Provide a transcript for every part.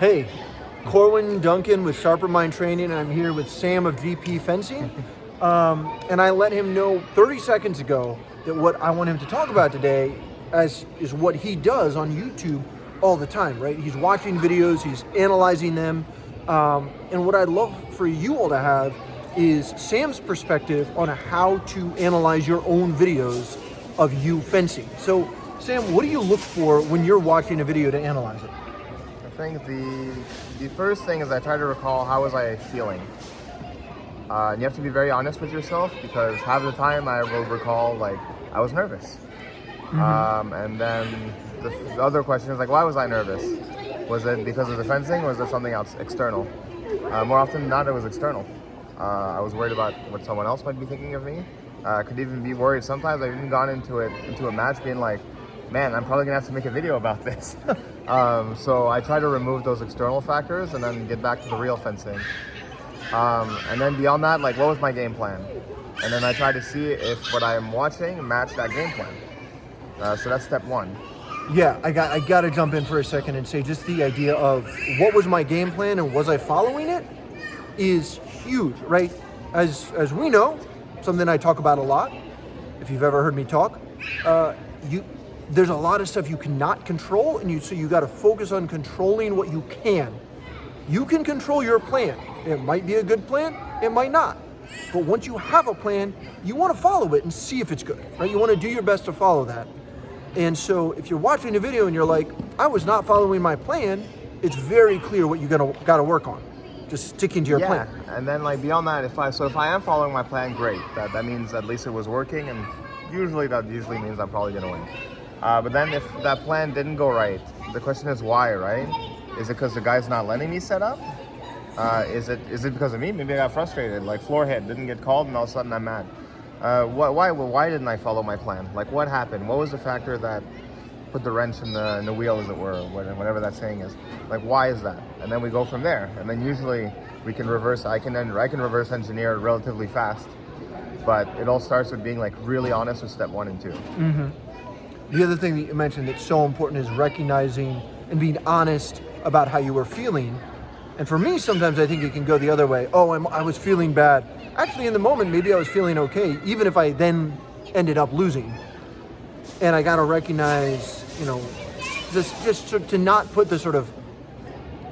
Hey, Corwin Duncan with Sharper Mind Training, and I'm here with Sam of GP Fencing. And I let him know 30 seconds ago that what I want him to talk about today is what he does on YouTube all the time, right? He's watching videos, he's analyzing them. And what I'd love for you all to have is Sam's perspective on how to analyze your own videos of you fencing. So, Sam, what do you look for when you're watching a video to analyze it? I think the first thing is I try to recall how was I feeling. And you have to be very honest with yourself because half the time I will recall like I was nervous. And then the other question is like, why was I nervous? Was it because of the fencing or was it something else external? More often than not, it was external. I was worried about what someone else might be thinking of me. I could even be worried. Sometimes I've even gone into a match being like, man, I'm probably gonna have to make a video about this. So I try to remove those external factors and then get back to the real fencing. And then beyond that, like, what was my game plan? And then I try to see if what I'm watching matched that game plan. So that's step one. Yeah, I got to jump in for a second and say just the idea of what was my game plan and was I following it is huge, right? As we know, something I talk about a lot. If you've ever heard me talk, there's a lot of stuff you cannot control, and so you got to focus on controlling what you can. You can control your plan. It might be a good plan, it might not. But once you have a plan, you want to follow it and see if it's good, right? You want to do your best to follow that. And so if you're watching a video and you're like, I was not following my plan, it's very clear what you got to work on. Just sticking to your plan. And then like beyond that, if I am following my plan, great. That means at least it was working, and that usually means I'm probably gonna win. But then if that plan didn't go right, the question is why, right? Is it because the guy's not letting me set up? Is it because of me? Maybe I got frustrated, like floor hit, didn't get called, and all of a sudden I'm mad. Why didn't I follow my plan? Like what happened? What was the factor that put the wrench in the wheel, as it were, whatever that saying is? Like why is that? And then we go from there. And then usually we can reverse. I can reverse engineer relatively fast. But it all starts with being like really honest with step 1 and 2. Mm-hmm. The other thing that you mentioned that's so important is recognizing and being honest about how you were feeling. And for me, sometimes I think it can go the other way. Oh, I was feeling bad. Actually, in the moment, maybe I was feeling okay, even if I then ended up losing. And I got to recognize, just to not put the sort of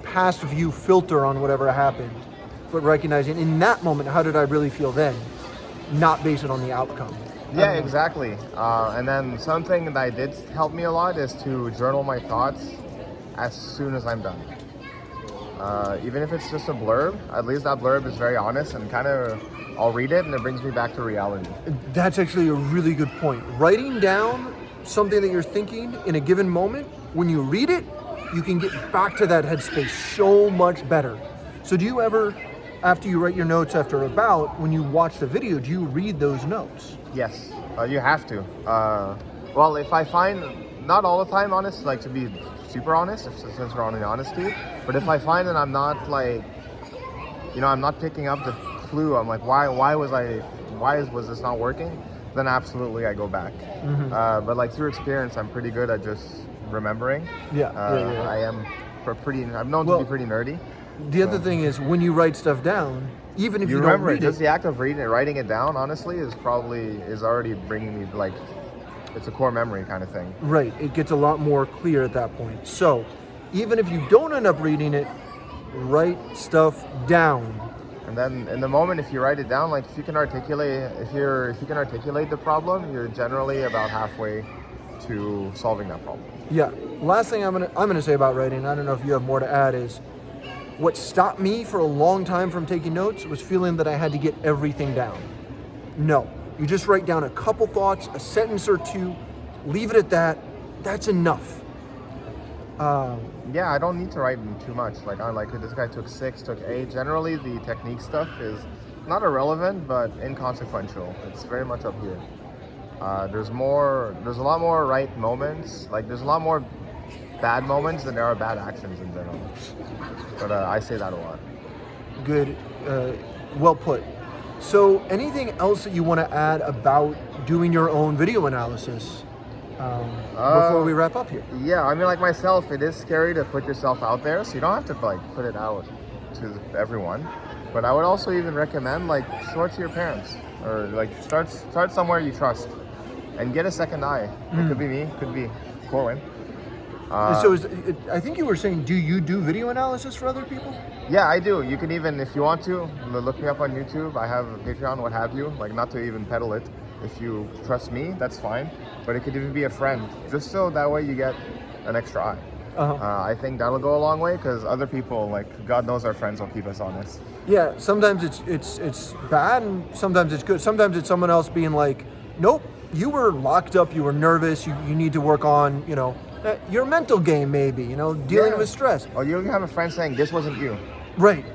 past view filter on whatever happened, but recognizing in that moment, how did I really feel then? Not base it on the outcome. Yeah, exactly. And then something that did help me a lot is to journal my thoughts as soon as I'm done. Even if it's just a blurb, at least that blurb is very honest and kind of, I'll read it and it brings me back to reality. That's actually a really good point. Writing down something that you're thinking in a given moment, when you read it, you can get back to that headspace so much better. So do you ever, after you write your notes after a bout, when you watch the video, do you read those notes? Yes, you have to. Well, if I find, not all the time honest, like to be super honest, since we're on the honesty, but if I find that I'm not like, I'm not picking up the clue, I'm like, why was this not working? Then absolutely I go back. Mm-hmm. But like through experience, I'm pretty good at just remembering. Yeah. I'm known to be pretty nerdy. The other thing is when you write stuff down, even if you don't remember read just the act of writing it down, honestly, is already bringing me like, it's a core memory kind of thing. Right, it gets a lot more clear at that point. So even if you don't end up reading it, write stuff down. And then in the moment, if you write it down, like if you can articulate the problem, you're generally about halfway to solving that problem. Yeah. Last thing I'm gonna say about writing, I don't know if you have more to add, is what stopped me for a long time from taking notes was feeling that I had to get everything down. No, you just write down a couple thoughts, a sentence or two, leave it at that. That's enough. Yeah, I don't need to write too much. Like this guy took 6, took 8. Generally, the technique stuff is not irrelevant, but inconsequential. It's very much up here. There's a lot more right moments. Like there's a lot more bad moments than there are bad actions in general. But I say that a lot. Good, well put. So anything else that you want to add about doing your own video analysis? before we wrap up here? Yeah, I mean, like myself, it is scary to put yourself out there, so you don't have to like put it out to everyone. But I would also even recommend like show it to your parents, or like start somewhere you trust, and get a second eye. It could be me, could be Corwin. So I think you were saying, do you do video analysis for other people? Yeah, I do. You can even, if you want to, look me up on YouTube. I have a Patreon, what have you. Like, not to even peddle it. If you trust me, that's fine. But it could even be a friend, just so that way you get an extra eye. I think that'll go a long way, because other people, like, God knows our friends will keep us honest. Yeah, sometimes it's bad, and sometimes it's good. Sometimes it's someone else being like, nope, you were locked up, you were nervous, you need to work on, your mental game, maybe, dealing with stress. Or you have a friend saying, this wasn't you. Right.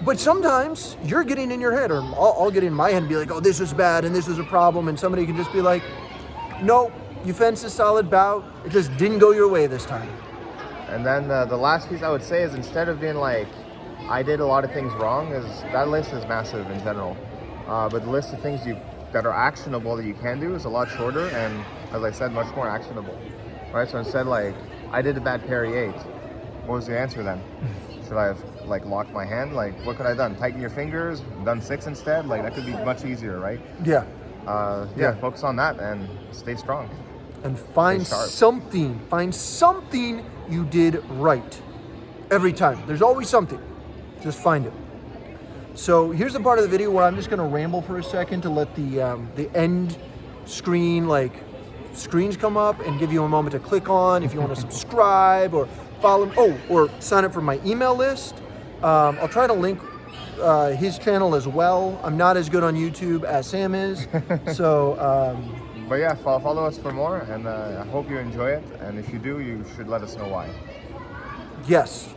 But sometimes you're getting in your head, or I'll get in my head and be like, oh, this is bad and this is a problem. And somebody can just be like, no, you fenced a solid bout. It just didn't go your way this time. And then the last piece I would say is, instead of being like, I did a lot of things wrong, is that list is massive in general. But the list of things that are actionable that you can do is a lot shorter, and as I said, much more actionable. Right? So instead, like, I did a bad parry 8. What was the answer then? Should I have like locked my hand? Like, what could I have done? Tighten your fingers? Done 6 instead? Like, that could be much easier, right? Yeah. Focus on that and stay strong. And find something you did right every time. There's always something. Just find it. So here's the part of the video where I'm just gonna ramble for a second to let the end screen, screens come up and give you a moment to click on if you want to subscribe or follow, or sign up for my email list. I'll try to link his channel as well. I'm not as good on YouTube as Sam is, so. But yeah, follow us for more, and I hope you enjoy it. And if you do, you should let us know why. Yes,